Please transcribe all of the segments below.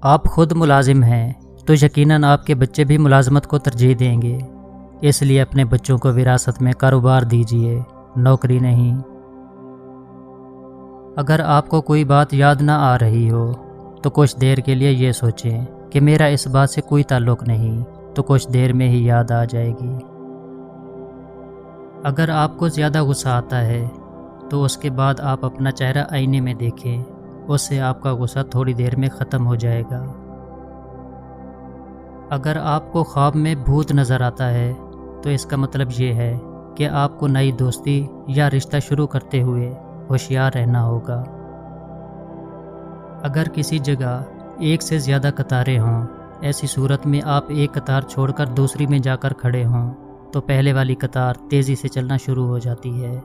آپ خود ملازم ہیں تو یقیناً آپ کے بچے بھی ملازمت کو ترجیح دیں گے، اس لیے اپنے بچوں کو وراثت میں کاروبار دیجیے، نوکری نہیں۔ اگر آپ کو کوئی بات یاد نہ آ رہی ہو تو کچھ دیر کے لیے یہ سوچیں کہ میرا اس بات سے کوئی تعلق نہیں، تو کچھ دیر میں ہی یاد آ جائے گی۔ اگر آپ کو زیادہ غصہ آتا ہے تو اس کے بعد آپ اپنا چہرہ آئینے میں دیکھیں، اس سے آپ کا غصہ تھوڑی دیر میں ختم ہو جائے گا۔ اگر آپ کو خواب میں بھوت نظر آتا ہے تو اس کا مطلب یہ ہے کہ آپ کو نئی دوستی یا رشتہ شروع کرتے ہوئے ہوشیار رہنا ہوگا۔ اگر کسی جگہ ایک سے زیادہ قطاریں ہوں، ایسی صورت میں آپ ایک قطار چھوڑ کر دوسری میں جا کر کھڑے ہوں تو پہلے والی قطار تیزی سے چلنا شروع ہو جاتی ہے۔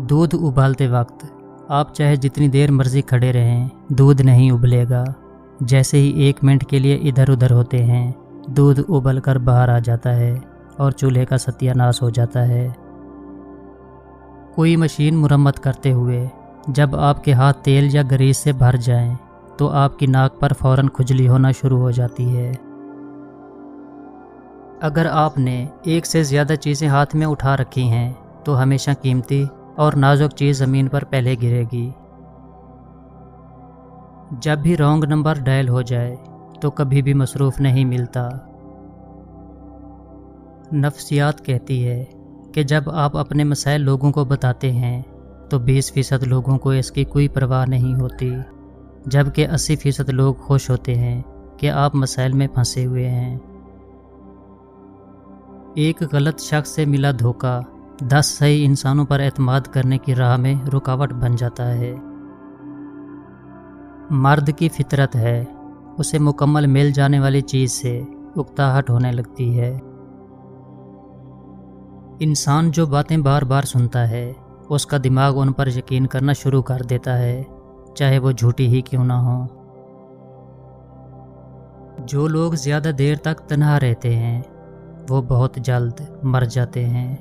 دودھ ابالتے وقت آپ چاہے جتنی دیر مرضی کھڑے رہیں، دودھ نہیں ابلے گا۔ جیسے ہی 1 منٹ کے لیے ادھر ادھر ہوتے ہیں، دودھ ابل کر باہر آ جاتا ہے اور چولہے کا ستیہ ناش ہو جاتا ہے۔ کوئی مشین مرمت کرتے ہوئے جب آپ کے ہاتھ تیل یا گریس سے بھر جائیں تو آپ کی ناک پر فوراً کھجلی ہونا شروع ہو جاتی ہے۔ اگر آپ نے ایک سے زیادہ چیزیں ہاتھ میں اٹھا رکھی ہیں تو ہمیشہ قیمتی اور نازک چیز زمین پر پہلے گرے گی۔ جب بھی رانگ نمبر ڈائل ہو جائے تو کبھی بھی مصروف نہیں ملتا۔ نفسیات کہتی ہے کہ جب آپ اپنے مسائل لوگوں کو بتاتے ہیں تو 20% لوگوں کو اس کی کوئی پرواہ نہیں ہوتی، جبکہ 80% لوگ خوش ہوتے ہیں کہ آپ مسائل میں پھنسے ہوئے ہیں۔ ایک غلط شخص سے ملا دھوکہ 10 صحیح انسانوں پر اعتماد کرنے کی راہ میں رکاوٹ بن جاتا ہے۔ مرد کی فطرت ہے، اسے مکمل مل جانے والی چیز سے اکتاہٹ ہونے لگتی ہے۔ انسان جو باتیں بار بار سنتا ہے اس کا دماغ ان پر یقین کرنا شروع کر دیتا ہے، چاہے وہ جھوٹی ہی کیوں نہ ہو۔ جو لوگ زیادہ دیر تک تنہا رہتے ہیں وہ بہت جلد مر جاتے ہیں۔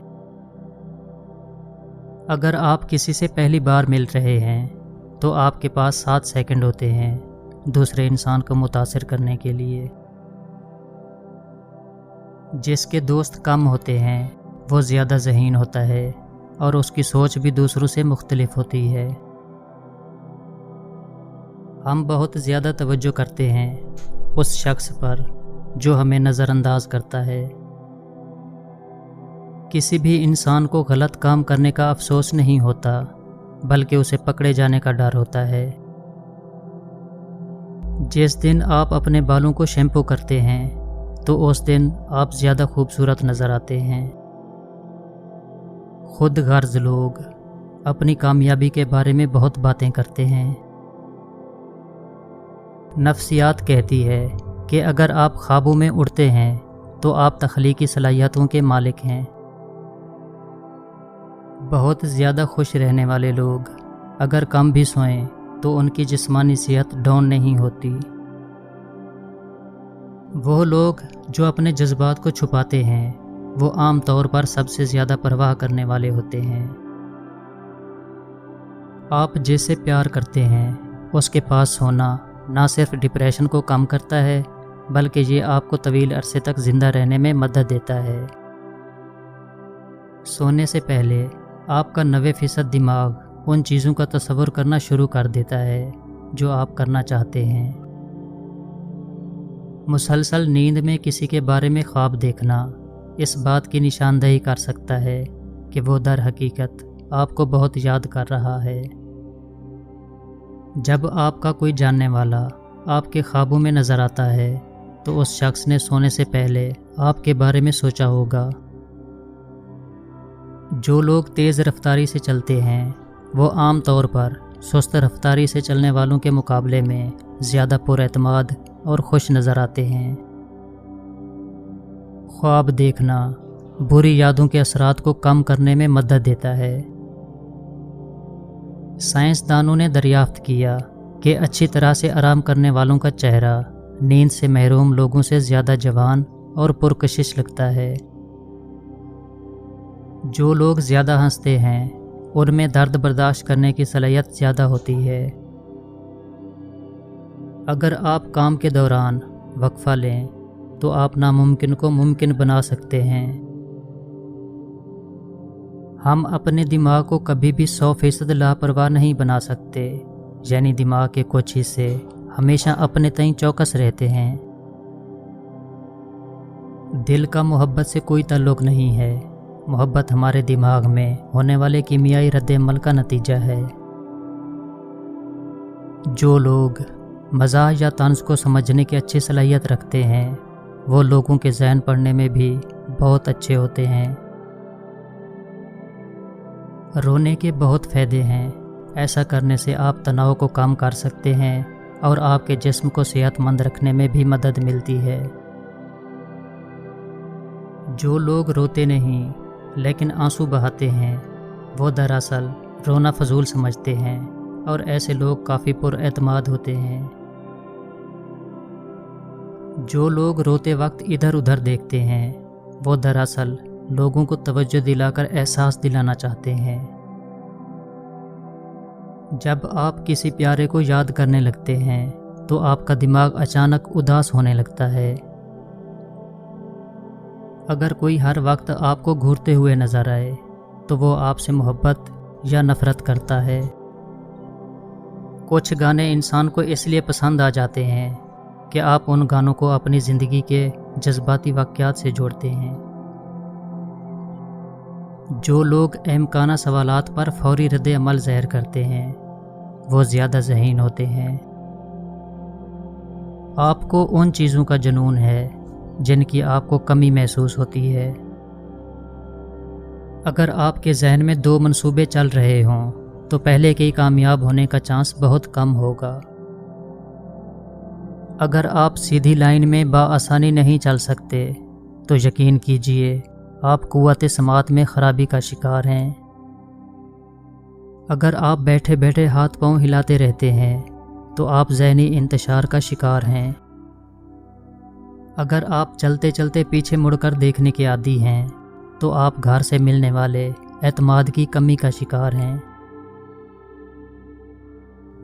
اگر آپ کسی سے پہلی بار مل رہے ہیں تو آپ کے پاس 7 سیکنڈ ہوتے ہیں دوسرے انسان کو متاثر کرنے کے لیے۔ جس کے دوست کم ہوتے ہیں وہ زیادہ ذہین ہوتا ہے اور اس کی سوچ بھی دوسروں سے مختلف ہوتی ہے۔ ہم بہت زیادہ توجہ کرتے ہیں اس شخص پر جو ہمیں نظر انداز کرتا ہے۔ کسی بھی انسان کو غلط کام کرنے کا افسوس نہیں ہوتا، بلکہ اسے پکڑے جانے کا ڈر ہوتا ہے۔ جس دن آپ اپنے بالوں کو شیمپو کرتے ہیں تو اس دن آپ زیادہ خوبصورت نظر آتے ہیں۔ خود غرض لوگ اپنی کامیابی کے بارے میں بہت باتیں کرتے ہیں۔ نفسیات کہتی ہے کہ اگر آپ خوابوں میں اڑتے ہیں تو آپ تخلیقی صلاحیتوں کے مالک ہیں۔ بہت زیادہ خوش رہنے والے لوگ اگر کم بھی سوئیں تو ان کی جسمانی صحت ڈاؤن نہیں ہوتی۔ وہ لوگ جو اپنے جذبات کو چھپاتے ہیں وہ عام طور پر سب سے زیادہ پرواہ کرنے والے ہوتے ہیں۔ آپ جس سے پیار کرتے ہیں اس کے پاس ہونا نہ صرف ڈپریشن کو کم کرتا ہے بلکہ یہ آپ کو طویل عرصے تک زندہ رہنے میں مدد دیتا ہے۔ سونے سے پہلے آپ کا 90% دماغ ان چیزوں کا تصور کرنا شروع کر دیتا ہے جو آپ کرنا چاہتے ہیں۔ مسلسل نیند میں کسی کے بارے میں خواب دیکھنا اس بات کی نشاندہی کر سکتا ہے کہ وہ در حقیقت آپ کو بہت یاد کر رہا ہے۔ جب آپ کا کوئی جاننے والا آپ کے خوابوں میں نظر آتا ہے تو اس شخص نے سونے سے پہلے آپ کے بارے میں سوچا ہوگا۔ جو لوگ تیز رفتاری سے چلتے ہیں وہ عام طور پر سست رفتاری سے چلنے والوں کے مقابلے میں زیادہ پر اعتماد اور خوش نظر آتے ہیں۔ خواب دیکھنا بری یادوں کے اثرات کو کم کرنے میں مدد دیتا ہے۔ سائنسدانوں نے دریافت کیا کہ اچھی طرح سے آرام کرنے والوں کا چہرہ نیند سے محروم لوگوں سے زیادہ جوان اور پرکشش لگتا ہے۔ جو لوگ زیادہ ہنستے ہیں ان میں درد برداشت کرنے کی صلاحیت زیادہ ہوتی ہے۔ اگر آپ کام کے دوران وقفہ لیں تو آپ ناممکن کو ممکن بنا سکتے ہیں۔ ہم اپنے دماغ کو کبھی بھی 100% لاپرواہ نہیں بنا سکتے، یعنی دماغ کے کچھ حصے ہمیشہ اپنے تئیں چوکس رہتے ہیں۔ دل کا محبت سے کوئی تعلق نہیں ہے، محبت ہمارے دماغ میں ہونے والے کیمیائی رد عمل کا نتیجہ ہے۔ جو لوگ مزاح یا طنز کو سمجھنے کی اچھی صلاحیت رکھتے ہیں وہ لوگوں کے ذہن پڑھنے میں بھی بہت اچھے ہوتے ہیں۔ رونے کے بہت فائدے ہیں، ایسا کرنے سے آپ تناؤ کو کم کر سکتے ہیں اور آپ کے جسم کو صحت مند رکھنے میں بھی مدد ملتی ہے۔ جو لوگ روتے نہیں لیکن آنسو بہاتے ہیں وہ دراصل رونا فضول سمجھتے ہیں، اور ایسے لوگ کافی پر اعتماد ہوتے ہیں۔ جو لوگ روتے وقت ادھر ادھر دیکھتے ہیں وہ دراصل لوگوں کو توجہ دلا کر احساس دلانا چاہتے ہیں۔ جب آپ کسی پیارے کو یاد کرنے لگتے ہیں تو آپ کا دماغ اچانک اداس ہونے لگتا ہے۔ اگر کوئی ہر وقت آپ کو گھورتے ہوئے نظر آئے تو وہ آپ سے محبت یا نفرت کرتا ہے۔ کچھ گانے انسان کو اس لیے پسند آ جاتے ہیں کہ آپ ان گانوں کو اپنی زندگی کے جذباتی واقعات سے جوڑتے ہیں۔ جو لوگ احمقانہ سوالات پر فوری رد عمل ظاہر کرتے ہیں وہ زیادہ ذہین ہوتے ہیں۔ آپ کو ان چیزوں کا جنون ہے جن کی آپ کو کمی محسوس ہوتی ہے۔ اگر آپ کے ذہن میں 2 منصوبے چل رہے ہوں تو پہلے کے کامیاب ہونے کا چانس بہت کم ہوگا۔ اگر آپ سیدھی لائن میں بآسانی نہیں چل سکتے تو یقین کیجئے آپ قوت سماعت میں خرابی کا شکار ہیں۔ اگر آپ بیٹھے بیٹھے ہاتھ پاؤں ہلاتے رہتے ہیں تو آپ ذہنی انتشار کا شکار ہیں۔ اگر آپ چلتے چلتے پیچھے مڑ کر دیکھنے کے عادی ہیں تو آپ گھر سے ملنے والے اعتماد کی کمی کا شکار ہیں۔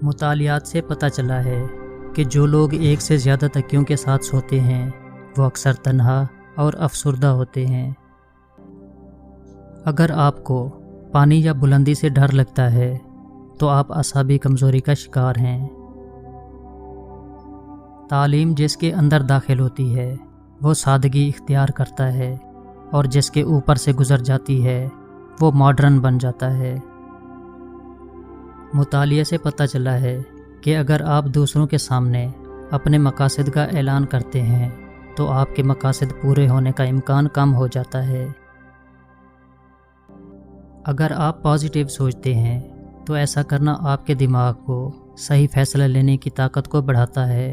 مطالعات سے پتہ چلا ہے کہ جو لوگ ایک سے زیادہ تکیوں کے ساتھ سوتے ہیں وہ اکثر تنہا اور افسردہ ہوتے ہیں۔ اگر آپ کو پانی یا بلندی سے ڈر لگتا ہے تو آپ اعصابی کمزوری کا شکار ہیں۔ تعلیم جس کے اندر داخل ہوتی ہے وہ سادگی اختیار کرتا ہے، اور جس کے اوپر سے گزر جاتی ہے وہ ماڈرن بن جاتا ہے۔ مطالعے سے پتہ چلا ہے کہ اگر آپ دوسروں کے سامنے اپنے مقاصد کا اعلان کرتے ہیں تو آپ کے مقاصد پورے ہونے کا امکان کم ہو جاتا ہے۔ اگر آپ پازیٹیو سوچتے ہیں تو ایسا کرنا آپ کے دماغ کو صحیح فیصلہ لینے کی طاقت کو بڑھاتا ہے۔